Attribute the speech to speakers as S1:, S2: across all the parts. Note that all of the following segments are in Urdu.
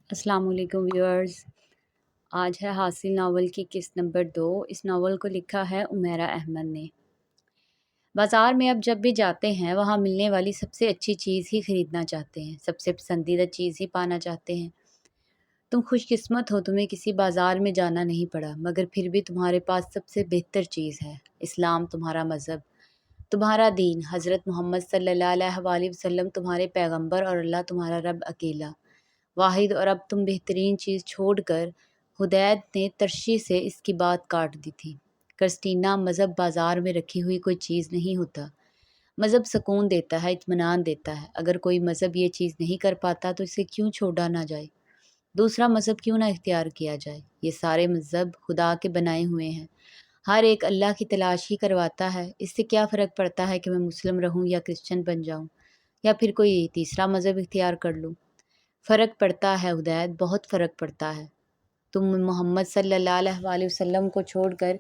S1: السلام علیکم ویورز۔ آج ہے حاصل ناول کی قسط نمبر 2۔ اس ناول کو لکھا ہے عمیرہ احمد نے۔ بازار میں اب جب بھی جاتے ہیں وہاں ملنے والی سب سے اچھی چیز ہی خریدنا چاہتے ہیں، سب سے پسندیدہ چیز ہی پانا چاہتے ہیں۔ تم خوش قسمت ہو، تمہیں کسی بازار میں جانا نہیں پڑا، مگر پھر بھی تمہارے پاس سب سے بہتر چیز ہے، اسلام، تمہارا مذہب، تمہارا دین، حضرت محمد صلی اللہ علیہ وآلہ وسلم تمہارے پیغمبر اور اللہ تمہارا رب اکیلا واحد۔ اور اب تم بہترین چیز چھوڑ کر ہدایت نے ترشی سے اس کی بات کاٹ دی تھی۔ کرسٹینا، مذہب بازار میں رکھی ہوئی کوئی چیز نہیں ہوتا۔ مذہب سکون دیتا ہے، اطمینان دیتا ہے۔ اگر کوئی مذہب یہ چیز نہیں کر پاتا تو اسے کیوں چھوڑا نہ جائے؟ دوسرا مذہب کیوں نہ اختیار کیا جائے؟ یہ سارے مذہب خدا کے بنائے ہوئے ہیں، ہر ایک اللہ کی تلاش ہی کرواتا ہے۔ اس سے کیا فرق پڑتا ہے کہ میں مسلم رہوں یا کرسچن بن جاؤں یا پھر کوئی تیسرا مذہب اختیار کر لوں؟ فرق پڑتا ہے ہدایت، بہت فرق پڑتا ہے۔ تم محمد صلی اللہ علیہ وآلہ وسلم کو چھوڑ کر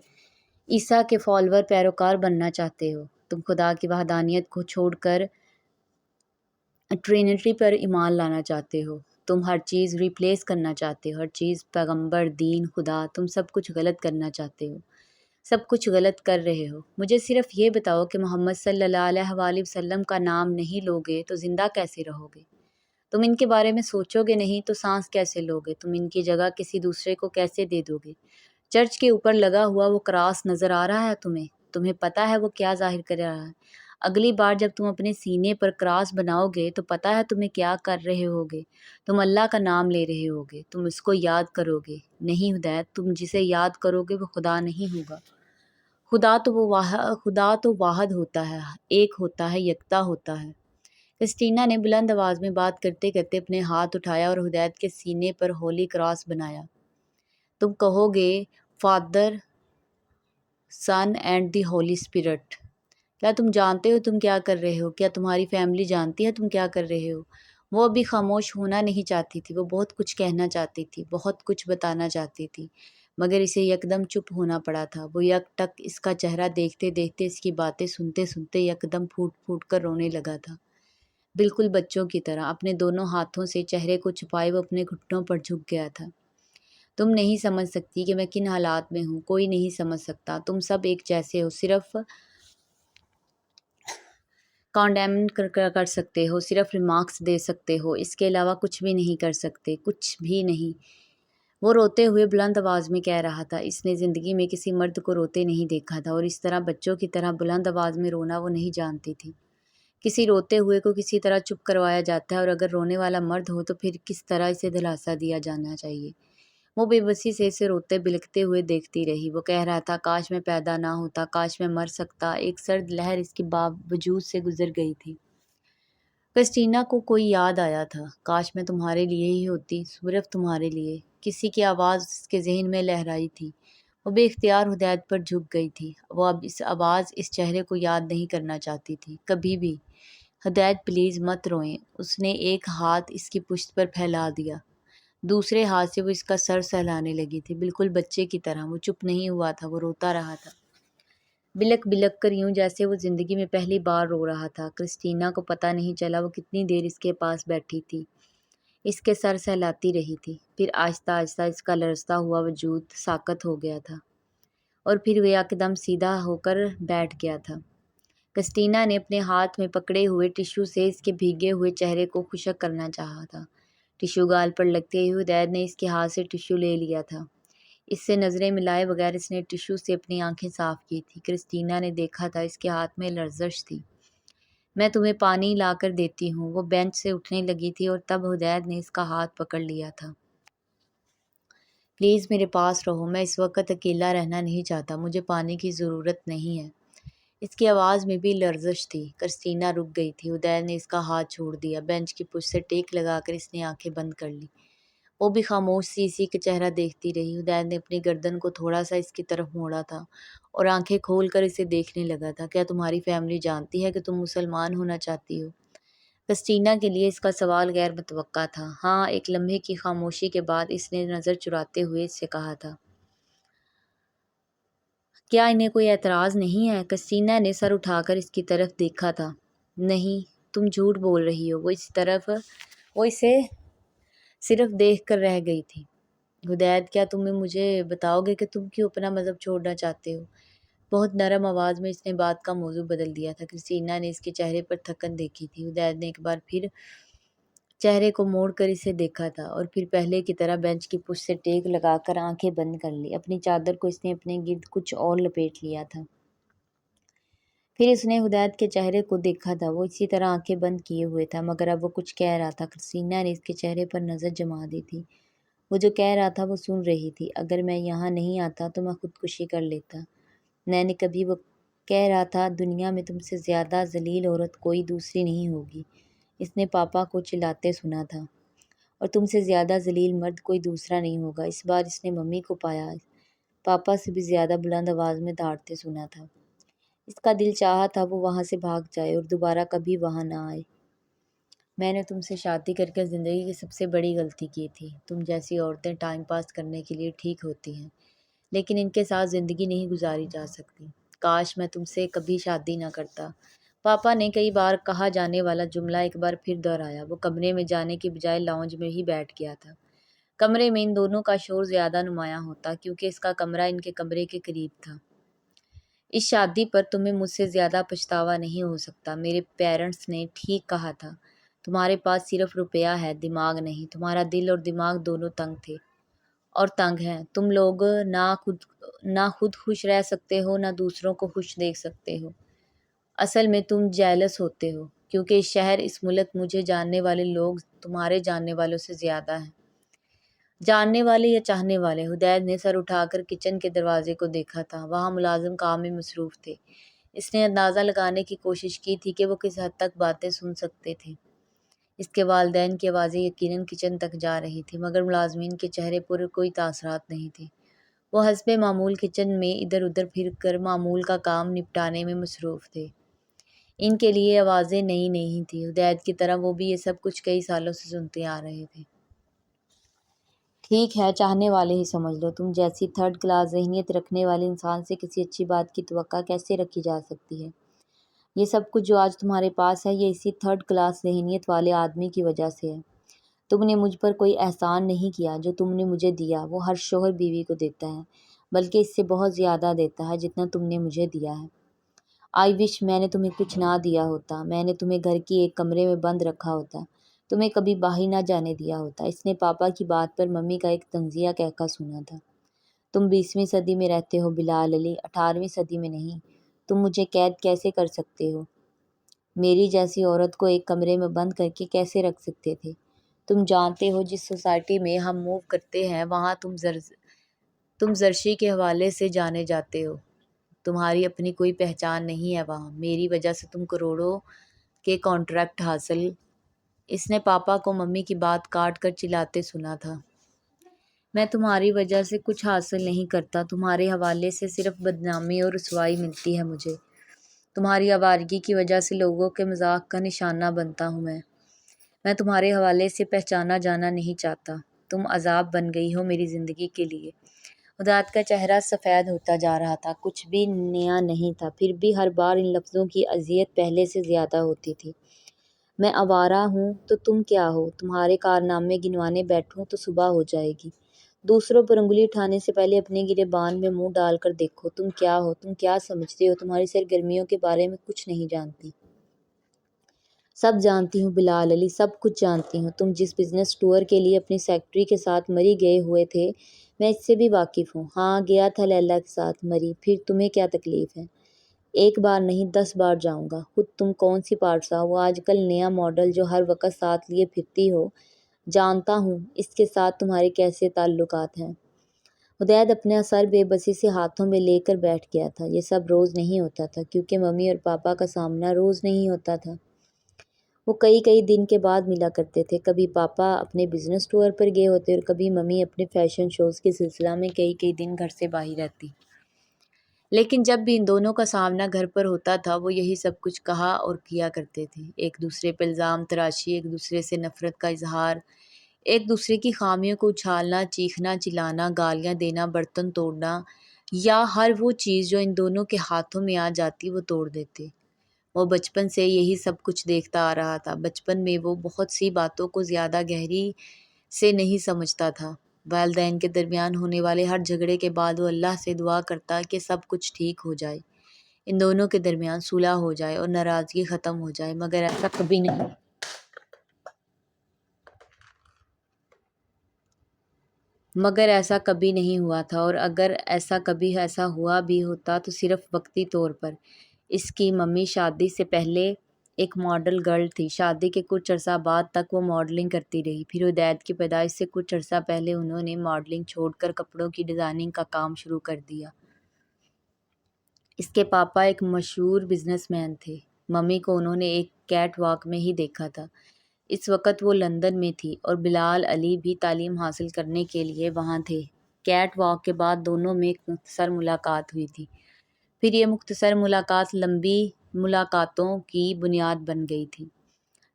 S1: عیسیٰ کے فالوور پیروکار بننا چاہتے ہو۔ تم خدا کی وحدانیت کو چھوڑ کر ٹرینٹی پر ایمان لانا چاہتے ہو۔ تم ہر چیز ریپلیس کرنا چاہتے ہو، ہر چیز، پیغمبر، دین، خدا، تم سب کچھ غلط کرنا چاہتے ہو، سب کچھ غلط کر رہے ہو۔ مجھے صرف یہ بتاؤ کہ محمد صلی اللہ علیہ وآلہ وسلم کا نام نہیں لوگے تو زندہ کیسے رہو گے؟ تم ان کے بارے میں سوچو گے نہیں تو سانس کیسے لوگے؟ تم ان کی جگہ کسی دوسرے کو کیسے دے دو گے؟ چرچ کے اوپر لگا ہوا وہ کراس نظر آ رہا ہے تمہیں پتہ ہے وہ کیا ظاہر کر رہا ہے؟ اگلی بار جب تم اپنے سینے پر کراس بناؤ گے تو پتہ ہے تمہیں کیا کر رہے ہوگے؟ تم اللہ کا نام لے رہے ہوگے، تم اس کو یاد کرو گے۔ نہیں ہدایت، تم جسے یاد کرو گے وہ خدا نہیں ہوگا۔ خدا تو واحد ہوتا ہے، ایک ہوتا ہے، یکتا ہوتا ہے۔ کرسٹینا نے بلند آواز میں بات کرتے کرتے اپنے ہاتھ اٹھایا اور ہدایت کے سینے پر ہولی کراس بنایا۔ تم کہو گے father, son and the holy spirit. کیا تم جانتے ہو تم کیا کر رہے ہو؟ کیا تمہاری فیملی جانتی ہے تم کیا کر رہے ہو؟ وہ ابھی خاموش ہونا نہیں چاہتی تھی، وہ بہت کچھ کہنا چاہتی تھی، بہت کچھ بتانا چاہتی تھی، مگر اسے یکدم چپ ہونا پڑا تھا۔ وہ یک ٹک اس کا چہرہ دیکھتے دیکھتے، اس کی باتیں سنتے سنتے یکدم پھوٹ پھوٹ کر رونے لگا تھا، بالکل بچوں کی طرح۔ اپنے دونوں ہاتھوں سے چہرے کو چھپائے وہ اپنے گھٹنوں پر جھک گیا تھا۔ تم نہیں سمجھ سکتی کہ میں کن حالات میں ہوں، کوئی نہیں سمجھ سکتا۔ تم سب ایک جیسے ہو، صرف کانڈیم کر سکتے ہو، صرف ریمارکس دے سکتے ہو، اس کے علاوہ کچھ بھی نہیں کر سکتے، کچھ بھی نہیں۔ وہ روتے ہوئے بلند آواز میں کہہ رہا تھا۔ اس نے زندگی میں کسی مرد کو روتے نہیں دیکھا تھا، اور اس طرح بچوں کی طرح بلند آواز میں رونا وہ نہیں جانتی تھی۔ کسی روتے ہوئے کو کسی طرح چپ کروایا جاتا ہے، اور اگر رونے والا مرد ہو تو پھر کس طرح اسے دلاسا دیا جانا چاہیے۔ وہ بے بسی سے اسے روتے بلکتے ہوئے دیکھتی رہی۔ وہ کہہ رہا تھا، کاش میں پیدا نہ ہوتا، کاش میں مر سکتا۔ ایک سرد لہر اس کے وجود سے گزر گئی تھی۔ کرسٹینا کو کوئی یاد آیا تھا۔ کاش میں تمہارے لیے ہی ہوتی، صرف تمہارے لیے۔ کسی کی آواز اس کے ذہن میں لہرائی تھی۔ وہ بے اختیار ہدایت پر جھک گئی تھی۔ وہ اب اس آواز، اس چہرے کو یاد نہیں کرنا چاہتی تھی، کبھی بھی۔ ہدایت، پلیز مت روئیں۔ اس نے ایک ہاتھ اس کی پشت پر پھیلا دیا، دوسرے ہاتھ سے وہ اس کا سر سہلانے لگی تھی، بالکل بچے کی طرح۔ وہ چپ نہیں ہوا تھا، وہ روتا رہا تھا، بلک بلک کر، یوں جیسے وہ زندگی میں پہلی بار رو رہا تھا۔ کرسٹینا کو پتہ نہیں چلا وہ کتنی دیر اس کے پاس بیٹھی تھی، اس کے سر سہلاتی رہی تھی، پھر آہستہ آہستہ اس کا لرزتا ہوا وجود ساکت ہو گیا تھا، اور پھر وہ یکدم سیدھا ہو کر بیٹھ گیا تھا۔ کرسٹینا نے اپنے ہاتھ میں پکڑے ہوئے ٹشو سے اس کے بھیگے ہوئے چہرے کو خشک کرنا چاہا تھا۔ ٹشو گال پر لگتے ہی ہدایت نے اس کے ہاتھ سے ٹشو لے لیا تھا۔ اس سے نظریں ملائے بغیر اس نے ٹشو سے اپنی آنکھیں صاف کی تھی۔ کرسٹینا نے دیکھا تھا اس کے ہاتھ میں لرزش تھی۔ میں تمہیں پانی لا کر دیتی ہوں۔ وہ بینچ سے اٹھنے لگی تھی اور تب ہدایت نے اس کا ہاتھ پکڑ لیا تھا۔ پلیز میرے پاس رہو، میں اس وقت اکیلا رہنا نہیں چاہتا، مجھے پانی کی ضرورت نہیں ہے۔ اس کی آواز میں بھی لرزش تھی۔ کرسٹینا رک گئی تھی۔ ہدایت نے اس کا ہاتھ چھوڑ دیا۔ بینچ کی پشت سے ٹیک لگا کر اس نے آنکھیں بند کر لی۔ وہ بھی خاموش سی اسی کا چہرہ دیکھتی رہی۔ ہدایت نے اپنی گردن کو تھوڑا سا اس کی طرف موڑا تھا اور آنکھیں کھول کر اسے دیکھنے لگا تھا۔ کیا تمہاری فیملی جانتی ہے کہ تم مسلمان ہونا چاہتی ہو؟ کرسٹینا کے لیے اس کا سوال غیر متوقع تھا۔ ہاں، ایک لمحے کی خاموشی کے بعد اس نے نظر چراتے ہوئے اس سے کہا تھا۔ کیا انہیں کوئی اعتراض نہیں ہے؟ کرسٹینا نے سر اٹھا کر اس کی طرف دیکھا تھا۔ نہیں، تم جھوٹ بول رہی ہو۔ وہ اسے صرف دیکھ کر رہ گئی تھی۔ ہدایت، کیا تمہیں مجھے بتاؤ گے کہ تم کیوں اپنا مذہب چھوڑنا چاہتے ہو؟ بہت نرم آواز میں اس نے بات کا موضوع بدل دیا تھا۔ کرسٹینا نے اس کے چہرے پر تھکن دیکھی تھی۔ ہدایت نے ایک بار پھر چہرے کو موڑ کر اسے دیکھا تھا اور پھر پہلے کی طرح بینچ کی پشت سے ٹیک لگا کر آنکھیں بند کر لی۔ اپنی چادر کو اس نے اپنے گرد کچھ اور لپیٹ لیا تھا۔ پھر اس نے ہدایت کے چہرے کو دیکھا تھا۔ وہ اسی طرح آنکھیں بند کیے ہوئے تھا، مگر اب وہ کچھ کہہ رہا تھا۔ کرسٹینا نے اس کے چہرے پر نظر جما دی تھی۔ وہ جو کہہ رہا تھا وہ سن رہی تھی۔ اگر میں یہاں نہیں آتا تو میں خودکشی کر لیتا۔ میں نے کبھی وہ کہہ رہا تھا دنیا میں تم سے زیادہ ذلیل عورت کوئی دوسری نہیں ہوگی۔ اس نے پاپا کو چلاتے سنا تھا۔ اور تم سے زیادہ ذلیل مرد کوئی دوسرا نہیں ہوگا۔ اس بار اس نے ممی کو پایا پاپا سے بھی زیادہ بلند آواز میں دھاڑتے سنا تھا۔ اس کا دل چاہا تھا وہ وہاں سے بھاگ جائے اور دوبارہ کبھی وہاں نہ آئے۔ میں نے تم سے شادی کر کے زندگی کی سب سے بڑی غلطی کی تھی۔ تم جیسی عورتیں ٹائم پاس کرنے کے لیے ٹھیک ہوتی ہیں، لیکن ان کے ساتھ زندگی نہیں گزاری جا سکتی۔ کاش میں تم سے کبھی شادی نہ کرتا۔ پاپا نے کئی بار کہا جانے والا جملہ ایک بار پھر دہرایا۔ وہ کمرے میں جانے کی بجائے لاؤنج میں ہی بیٹھ گیا تھا۔ کمرے میں ان دونوں کا شور زیادہ نمایاں ہوتا کیونکہ اس کا کمرہ ان کے کمرے کے قریب تھا۔ اس شادی پر تمہیں مجھ سے زیادہ پچھتاوا نہیں ہو سکتا۔ میرے پیرنٹس نے ٹھیک کہا تھا۔ تمہارے پاس صرف روپیہ ہے، دماغ نہیں۔ تمہارا دل اور دماغ دونوں تنگ تھے اور تنگ ہیں۔ تم لوگ نہ خود خوش رہ سکتے ہو، نہ دوسروں کو خوش دیکھ سکتے ہو۔ اصل میں تم جیلس ہوتے ہو کیونکہ اس شہر، اس ملک، مجھے جاننے والے لوگ تمہارے جاننے والوں سے زیادہ ہیں۔ جاننے والے یا چاہنے والے؟ ہدایت نے سر اٹھا کر کچن کے دروازے کو دیکھا تھا۔ وہاں ملازم کام میں مصروف تھے۔ اس نے اندازہ لگانے کی کوشش کی تھی کہ وہ کس حد تک باتیں سن سکتے تھے۔ اس کے والدین کی آوازیں یقیناً کچن تک جا رہی تھیں، مگر ملازمین کے چہرے پر کوئی تاثرات نہیں تھے۔ وہ حسب معمول کچن میں ادھر ادھر پھر کر معمول کا کام نپٹانے میں مصروف تھے۔ ان کے لیے آوازیں نئی نہیں تھیں۔ ہدایت کی طرح وہ بھی یہ سب کچھ کئی سالوں سے سنتے آ رہے تھے۔ ٹھیک ہے، چاہنے والے ہی سمجھ لو۔ تم جیسی تھرڈ کلاس ذہنیت رکھنے والے انسان سے کسی اچھی بات کی توقع کیسے رکھی جا سکتی ہے؟ یہ سب کچھ جو آج تمہارے پاس ہے، یہ اسی تھرڈ کلاس ذہنیت والے آدمی کی وجہ سے ہے۔ تم نے مجھ پر کوئی احسان نہیں کیا۔ جو تم نے مجھے دیا وہ ہر شوہر بیوی کو دیتا ہے، بلکہ اس سے بہت زیادہ دیتا ہے جتنا تم نے مجھے دیا ہے۔ آئی وش میں نے تمہیں کچھ نہ دیا ہوتا۔ میں نے تمہیں گھر کی ایک کمرے میں بند رکھا ہوتا، تمہیں کبھی باہر نہ جانے دیا ہوتا۔ اس نے پاپا کی بات پر ممی کا ایک طنزیہ کہکا سنا تھا۔ تم 20ویں صدی میں رہتے ہو بلال علی، 18ویں صدی میں نہیں۔ تم مجھے قید کیسے کر سکتے ہو؟ میری جیسی عورت کو ایک کمرے میں بند کر کے کیسے رکھ سکتے تھے؟ تم جانتے ہو جس سوسائٹی میں ہم موو کرتے ہیں وہاں تم زرشی کے حوالے سے جانے جاتے ہو۔ تمہاری اپنی کوئی پہچان نہیں ہے وہاں۔ میری وجہ سے تم کروڑوں کے کانٹریکٹ حاصل۔ اس نے پاپا کو ممی کی بات کاٹ کر چلاتے سنا تھا۔ میں تمہاری وجہ سے کچھ حاصل نہیں کرتا۔ تمہارے حوالے سے صرف بدنامی اور رسوائی ملتی ہے مجھے۔ تمہاری آوارگی کی وجہ سے لوگوں کے مذاق کا نشانہ بنتا ہوں میں تمہارے حوالے سے پہچانا جانا نہیں چاہتا۔ تم عذاب بن گئی ہو میری زندگی کے لیے۔ ہدایت کا چہرہ سفید ہوتا جا رہا تھا۔ کچھ بھی نیا نہیں تھا، پھر بھی ہر بار ان لفظوں کی اذیت پہلے سے زیادہ ہوتی تھی۔ میں آوارہ ہوں تو تم کیا ہو؟ تمہارے کارنامے گنوانے بیٹھوں تو صبح ہو جائے گی۔ دوسروں پر انگلی اٹھانے سے پہلے اپنے گریبان میں منہ ڈال کر دیکھو تم کیا ہو، تم کیا سمجھتے ہو۔ تمہاری سرگرمیوں کے بارے میں کچھ نہیں جانتی۔ سب جانتی ہوں بلال علی، سب کچھ جانتی ہوں۔ تم جس بزنس ٹور کے لیے اپنی سیکرٹری کے ساتھ مری گئے ہوئے تھے، میں اس سے بھی واقف ہوں۔ ہاں، گیا تھا لیلا کے ساتھ مری۔ پھر تمہیں کیا تکلیف ہے؟ ایک بار نہیں 10 بار جاؤں گا۔ خود تم کون سی پارسا، وہ آج کل نیا ماڈل جو ہر وقت ساتھ لیے پھرتی ہو۔ جانتا ہوں اس کے ساتھ تمہارے کیسے تعلقات ہیں۔ ہدایت اپنا سر بے بسی سے ہاتھوں میں لے کر بیٹھ گیا تھا۔ یہ سب روز نہیں ہوتا تھا کیونکہ ممی اور پاپا کا سامنا روز نہیں ہوتا تھا۔ وہ کئی دن کے بعد ملا کرتے تھے۔ کبھی پاپا اپنے بزنس ٹور پر گئے ہوتے اور کبھی ممی اپنے فیشن شوز کے سلسلہ میں کئی دن گھر سے باہر رہتی۔ لیکن جب بھی ان دونوں کا سامنا گھر پر ہوتا تھا وہ یہی سب کچھ کہا اور کیا کرتے تھے۔ ایک دوسرے پر الزام تراشی، ایک دوسرے سے نفرت کا اظہار، ایک دوسرے کی خامیوں کو اچھالنا، چیخنا، چلانا، گالیاں دینا، برتن توڑنا یا ہر وہ چیز جو ان دونوں کے ہاتھوں میں آ جاتی وہ توڑ دیتے۔ وہ بچپن سے یہی سب کچھ دیکھتا آ رہا تھا۔ بچپن میں وہ بہت سی باتوں کو زیادہ گہری سے نہیں سمجھتا تھا۔ والدین کے درمیان ہونے والے ہر جھگڑے کے بعد وہ اللہ سے دعا کرتا کہ سب کچھ ٹھیک ہو جائے، ان دونوں کے درمیان صلح ہو جائے اور ناراضگی ختم ہو جائے، مگر ایسا کبھی نہیں ہوا تھا، اور اگر ایسا ہوا بھی ہوتا تو صرف وقتی طور پر۔ اس کی ممی شادی سے پہلے ایک ماڈل گرل تھی۔ شادی کے کچھ عرصہ بعد تک وہ ماڈلنگ کرتی رہی، پھر ہدایت کی پیدائش سے کچھ عرصہ پہلے انہوں نے ماڈلنگ چھوڑ کر کپڑوں کی ڈیزائننگ کا کام شروع کر دیا۔ اس کے پاپا ایک مشہور بزنس مین تھے۔ ممی کو انہوں نے ایک کیٹ واک میں ہی دیکھا تھا۔ اس وقت وہ لندن میں تھی اور بلال علی بھی تعلیم حاصل کرنے کے لیے وہاں تھے۔ کیٹ واک کے بعد دونوں میں ایک مختصر ملاقات ہوئی تھی۔ پھر یہ مختصر ملاقات لمبی ملاقاتوں کی بنیاد بن گئی تھی۔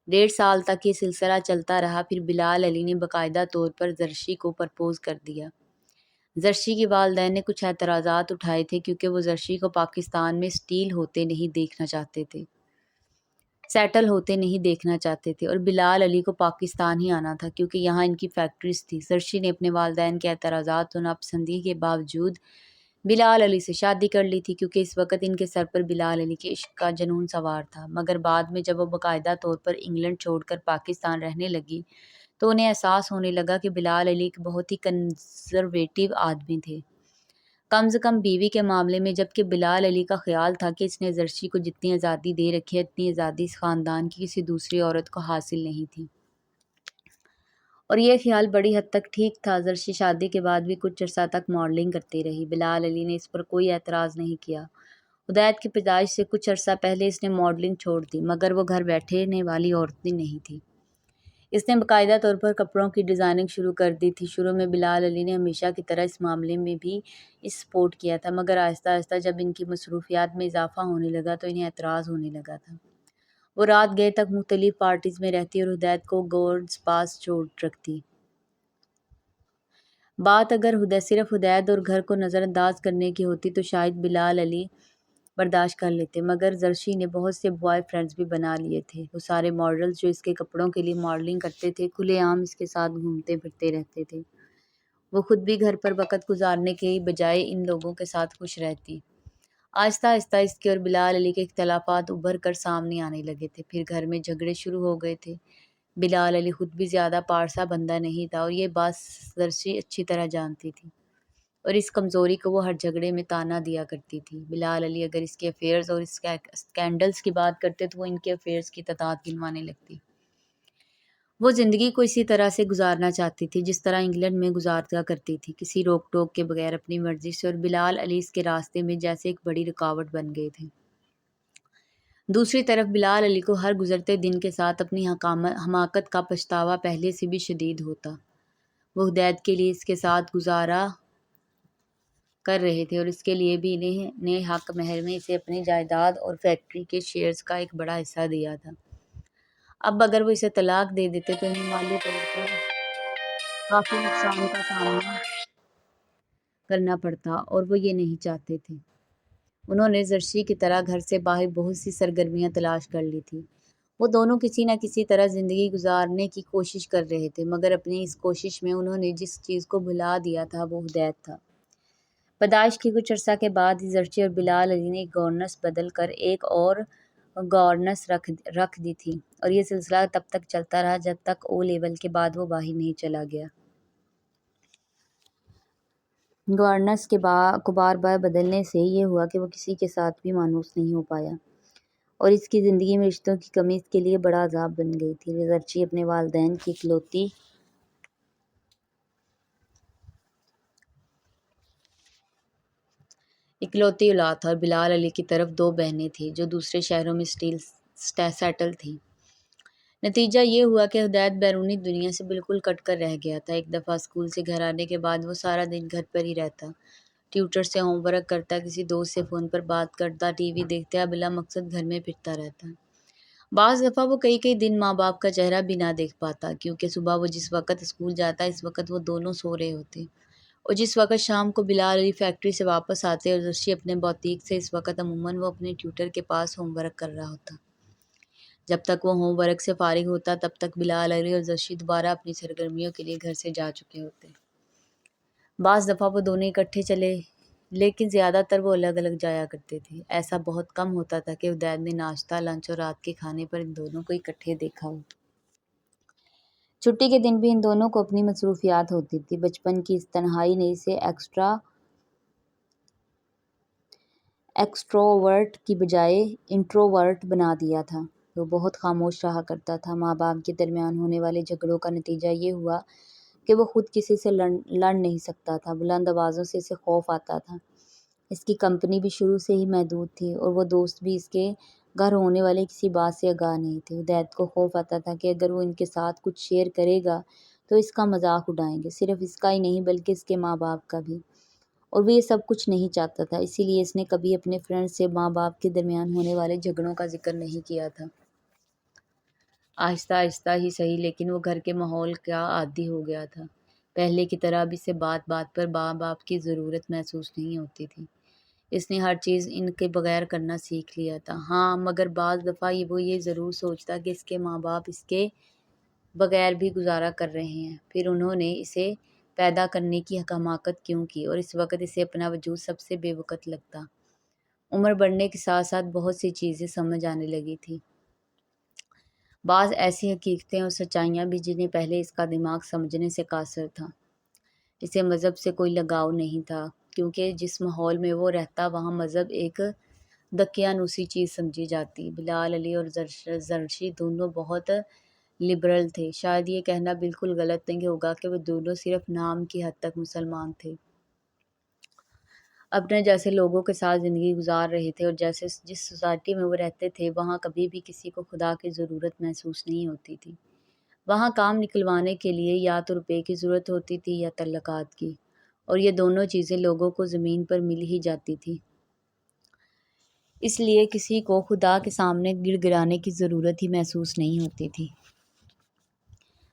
S1: 1.5 سال تک یہ سلسلہ چلتا رہا، پھر بلال علی نے باقاعدہ طور پر زرشی کو پرپوز کر دیا۔ زرشی کے والدین نے کچھ اعتراضات اٹھائے تھے کیونکہ وہ زرشی کو پاکستان میں سیٹل ہوتے نہیں دیکھنا چاہتے تھے اور بلال علی کو پاکستان ہی آنا تھا کیونکہ یہاں ان کی فیکٹریز تھی۔ زرشی نے اپنے والدین کے اعتراضات اور ناپسندی کے باوجود بلال علی سے شادی کر لی تھی کیونکہ اس وقت ان کے سر پر بلال علی کے عشق کا جنون سوار تھا۔ مگر بعد میں جب وہ باقاعدہ طور پر انگلینڈ چھوڑ کر پاکستان رہنے لگی تو انہیں احساس ہونے لگا کہ بلال علی ایک بہت ہی کنزرویٹو آدمی تھے، کم از کم بیوی کے معاملے میں، جبکہ بلال علی کا خیال تھا کہ اس نے زرشی کو جتنی آزادی دے رکھی ہے اتنی آزادی اس خاندان کی کسی دوسری عورت کو حاصل نہیں تھی۔ اور یہ خیال بڑی حد تک ٹھیک تھا۔ زرشی شادی کے بعد بھی کچھ عرصہ تک ماڈلنگ کرتی رہی۔ بلال علی نے اس پر کوئی اعتراض نہیں کیا۔ ہدایت کی پیدائش سے کچھ عرصہ پہلے اس نے ماڈلنگ چھوڑ دی، مگر وہ گھر بیٹھنے والی عورت نہیں تھی۔ اس نے باقاعدہ طور پر کپڑوں کی ڈیزائننگ شروع کر دی تھی۔ شروع میں بلال علی نے ہمیشہ کی طرح اس معاملے میں بھی سپورٹ کیا تھا، مگر آہستہ آہستہ جب ان کی مصروفیات میں اضافہ ہونے لگا تو انہیں اعتراض ہونے لگا تھا۔ وہ رات گئے تک مختلف پارٹیز میں رہتی اور ہدایت کو گورڈز پاس چھوڑ رکھتی۔ بات اگر صرف ہدایت اور گھر کو نظر انداز کرنے کی ہوتی تو شاید بلال علی برداشت کر لیتے، مگر زرشی نے بہت سے بوائے فرینڈز بھی بنا لیے تھے۔ وہ سارے ماڈلز جو اس کے کپڑوں کے لیے ماڈلنگ کرتے تھے کھلے عام اس کے ساتھ گھومتے پھرتے رہتے تھے۔ وہ خود بھی گھر پر وقت گزارنے کے بجائے ان لوگوں کے ساتھ خوش رہتی۔ آہستہ آہستہ اس کے اور بلال علی کے اختلافات ابھر کر سامنے آنے لگے تھے، پھر گھر میں جھگڑے شروع ہو گئے تھے۔ بلال علی خود بھی زیادہ پارسا بندہ نہیں تھا اور یہ بات زرشی اچھی طرح جانتی تھی، اور اس کمزوری کو وہ ہر جھگڑے میں تانا دیا کرتی تھی۔ بلال علی اگر اس کے افیئرز اور اسکینڈلز کی بات کرتے تو وہ ان کے افیئرز کی تعداد گنوانے لگتی۔ وہ زندگی کو اسی طرح سے گزارنا چاہتی تھی جس طرح انگلینڈ میں گزارا کرتی تھی، کسی روک ٹوک کے بغیر اپنی مرضی سے، اور بلال علی اس کے راستے میں جیسے ایک بڑی رکاوٹ بن گئے تھے۔ دوسری طرف بلال علی کو ہر گزرتے دن کے ساتھ اپنی حماقت کا پچھتاوا پہلے سے بھی شدید ہوتا۔ وہ ہدایت کے لیے اس کے ساتھ گزارا کر رہے تھے اور اس کے لیے بھی نے حق مہر میں اسے اپنی جائیداد اور فیکٹری کے شیئرز کا ایک بڑا حصہ دیا تھا۔ اب اگر وہ اسے طلاق دے دیتے تو انہیں مالی طور پر کافی نقصان کا سامنا کرنا پڑتا، اور وہ یہ نہیں چاہتے تھے۔ انہوں نے زرشی کی طرح گھر سے باہر بہت سی سرگرمیاں تلاش کر لی تھی۔ وہ دونوں کسی نہ کسی طرح زندگی گزارنے کی کوشش کر رہے تھے، مگر اپنی اس کوشش میں انہوں نے جس چیز کو بھلا دیا تھا وہ ہدایت تھا۔ پیدائش کے کچھ عرصہ کے بعد ہی زرشی اور بلال علی نے ایک گورننس بدل کر ایک اور گورننس رکھ دی تھی، اور یہ سلسلہ تب تک چلتا رہا جب تک او لیول کے بعد وہ باہر نہیں چلا گیا۔ گورننس کو بار بار بدلنے سے یہ ہوا کہ وہ کسی کے ساتھ بھی مانوس نہیں ہو پایا، اور اس کی زندگی میں رشتوں کی کمی اس کے لیے بڑا عذاب بن گئی تھی۔ زرشی اپنے والدین کی اکلوتی اولاد تھا، اور بلال علی کی طرف 2 بہنیں تھیں جو دوسرے شہروں میں سیٹل تھیں۔ نتیجہ یہ ہوا کہ ہدایت بیرونی دنیا سے بالکل کٹ کر رہ گیا تھا۔ ایک دفعہ اسکول سے گھر آنے کے بعد وہ سارا دن گھر پر ہی رہتا، ٹیوٹر سے ہوم ورک کرتا، کسی دوست سے فون پر بات کرتا، ٹی وی دیکھتا، بلا مقصد گھر میں پھرتا رہتا۔ بعض دفعہ وہ کئی دن ماں باپ کا چہرہ بھی نہ دیکھ پاتا، کیونکہ صبح وہ جس وقت اسکول جاتا اس وقت وہ دونوں سو رہے ہوتے، اور جس وقت شام کو بلال علی فیکٹری سے واپس آتے اور زرشی اپنے بوتیک سے، اس وقت عموماً وہ اپنے ٹیوٹر کے پاس ہوم ورک کر رہا ہوتا۔ جب تک وہ ہوم ورک سے فارغ ہوتا تب تک بلال علی اور زرشی دوبارہ اپنی سرگرمیوں کے لیے گھر سے جا چکے ہوتے۔ بعض دفعہ وہ دونوں اکٹھے چلے، لیکن زیادہ تر وہ الگ الگ جایا کرتے تھے۔ ایسا بہت کم ہوتا تھا کہ عدید نے ناشتہ، لنچ اور رات کے کھانے پر ان دونوں کو اکٹھے دیکھا ہو۔ چھٹی کے دن بھی ان دونوں کو اپنی مصروفیات ہوتی تھی۔ بچپن کی اس تنہائی نے اسے ایکسٹروورٹ کی بجائے انٹروورٹ بنا دیا تھا۔ وہ بہت خاموش رہا کرتا تھا۔ ماں باپ کے درمیان ہونے والے جھگڑوں کا نتیجہ یہ ہوا کہ وہ خود کسی سے لڑ نہیں سکتا تھا۔ بلند آوازوں سے اسے خوف آتا تھا۔ اس کی کمپنی بھی شروع سے ہی محدود تھی اور وہ دوست بھی اس کے گھر ہونے والے کسی بات سے آگاہ نہیں تھے۔ عدید کو خوف آتا تھا کہ اگر وہ ان کے ساتھ کچھ شیئر کرے گا تو اس کا مذاق اڑائیں گے، صرف اس کا ہی نہیں بلکہ اس کے ماں باپ کا بھی، اور وہ یہ سب کچھ نہیں چاہتا تھا۔ اسی لیے اس نے کبھی اپنے فرینڈ سے ماں باپ کے درمیان ہونے والے جھگڑوں کا ذکر نہیں کیا تھا۔ آہستہ آہستہ ہی صحیح، لیکن وہ گھر کے ماحول کا عادی ہو گیا تھا۔ پہلے کی طرح اب اسے بات بات پر ماں باپ کی ضرورت محسوس نہیں ہوتی تھی۔ اس نے ہر چیز ان کے بغیر کرنا سیکھ لیا تھا۔ ہاں، مگر بعض دفعہ وہ یہ ضرور سوچتا کہ اس کے ماں باپ اس کے بغیر بھی گزارا کر رہے ہیں، پھر انہوں نے اسے پیدا کرنے کی حماقت کیوں کی، اور اس وقت اسے اپنا وجود سب سے بے وقت لگتا۔ عمر بڑھنے کے ساتھ ساتھ بہت سی چیزیں سمجھ آنے لگی تھی۔ بعض ایسی حقیقتیں اور سچائیاں بھی جنہیں پہلے اس کا دماغ سمجھنے سے قاصر تھا۔ اسے مذہب سے کوئی لگاؤ نہیں تھا، کیونکہ جس ماحول میں وہ رہتا وہاں مذہب ایک دقیانوسی چیز سمجھی جاتی۔ بلال علی اور زرشی دونوں بہت لبرل تھے۔ شاید یہ کہنا بالکل غلط نہیں ہوگا کہ وہ دونوں صرف نام کی حد تک مسلمان تھے۔ اپنے جیسے لوگوں کے ساتھ زندگی گزار رہے تھے، اور جس سوسائٹی میں وہ رہتے تھے وہاں کبھی بھی کسی کو خدا کی ضرورت محسوس نہیں ہوتی تھی۔ وہاں کام نکلوانے کے لیے یا تو روپے کی ضرورت ہوتی تھی یا تعلقات کی، اور یہ دونوں چیزیں لوگوں کو زمین پر مل ہی جاتی تھی۔ اس لیے کسی کو خدا کے سامنے گڑ گڑانے کی ضرورت ہی محسوس نہیں ہوتی تھی۔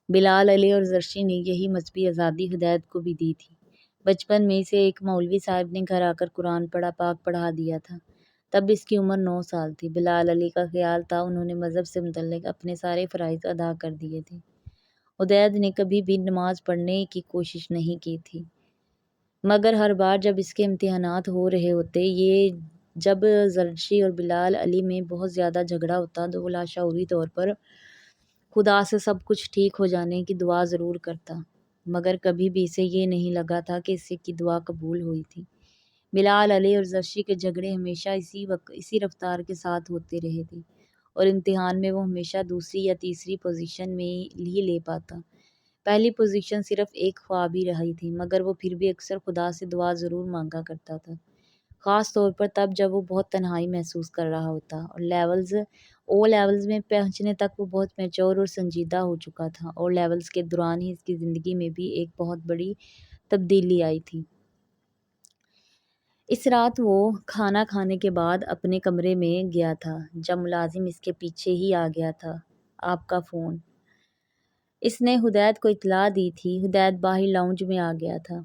S1: بلال علی اور زرشی نے یہی مذہبی آزادی عدید کو بھی دی تھی۔ بچپن میں اسے ایک مولوی صاحب نے گھر آ کر قرآن پاک پڑھا دیا تھا۔ تب اس کی عمر 9 سال تھی۔ بلال علی کا خیال تھا انہوں نے مذہب سے متعلق اپنے سارے فرائض ادا کر دیے تھے۔ عدید نے کبھی بھی نماز پڑھنے کی کوشش نہیں کی تھی، مگر ہر بار جب اس کے امتحانات ہو رہے ہوتے، جب زرشی اور بلال علی میں بہت زیادہ جھگڑا ہوتا تو وہ لاشعوری طور پر خدا سے سب کچھ ٹھیک ہو جانے کی دعا ضرور کرتا، مگر کبھی بھی اسے یہ نہیں لگا تھا کہ اس کی دعا قبول ہوئی تھی۔ بلال علی اور زرشی کے جھگڑے ہمیشہ اسی رفتار کے ساتھ ہوتے رہے تھے، اور امتحان میں وہ ہمیشہ دوسری یا تیسری پوزیشن میں ہی لے پاتا۔ پہلی پوزیشن صرف ایک خواب ہی رہی تھی، مگر وہ پھر بھی اکثر خدا سے دعا ضرور مانگا کرتا تھا، خاص طور پر تب جب وہ بہت تنہائی محسوس کر رہا ہوتا، اور لیولز میں پہنچنے تک وہ بہت میچور اور سنجیدہ ہو چکا تھا، اور لیولز کے دوران ہی اس کی زندگی میں بھی ایک بہت بڑی تبدیلی آئی تھی۔ اس رات وہ کھانا کھانے کے بعد اپنے کمرے میں گیا تھا جب ملازم اس کے پیچھے ہی آ گیا تھا۔ آپ کا فون، اس نے عدید کو اطلاع دی تھی۔ عدید باہر لاؤنج میں آ گیا تھا۔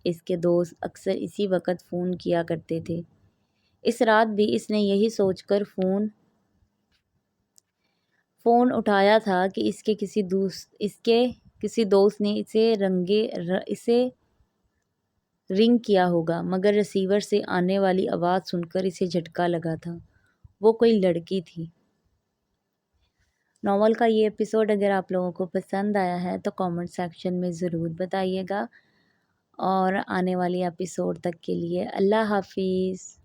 S1: اس کے دوست اکثر اسی وقت فون کیا کرتے تھے۔ اس رات بھی اس نے یہی سوچ کر فون اٹھایا تھا کہ اس کے کسی دوست نے اسے رنگ کیا ہوگا، مگر ریسیور سے آنے والی آواز سن کر اسے جھٹکا لگا تھا۔ وہ کوئی لڑکی تھی۔ ناول کا یہ ایپیسوڈ اگر آپ لوگوں کو پسند آیا ہے تو کامنٹ سیکشن میں ضرور بتائیے گا، اور آنے والی ایپیسوڈ تک کے لیے اللہ حافظ۔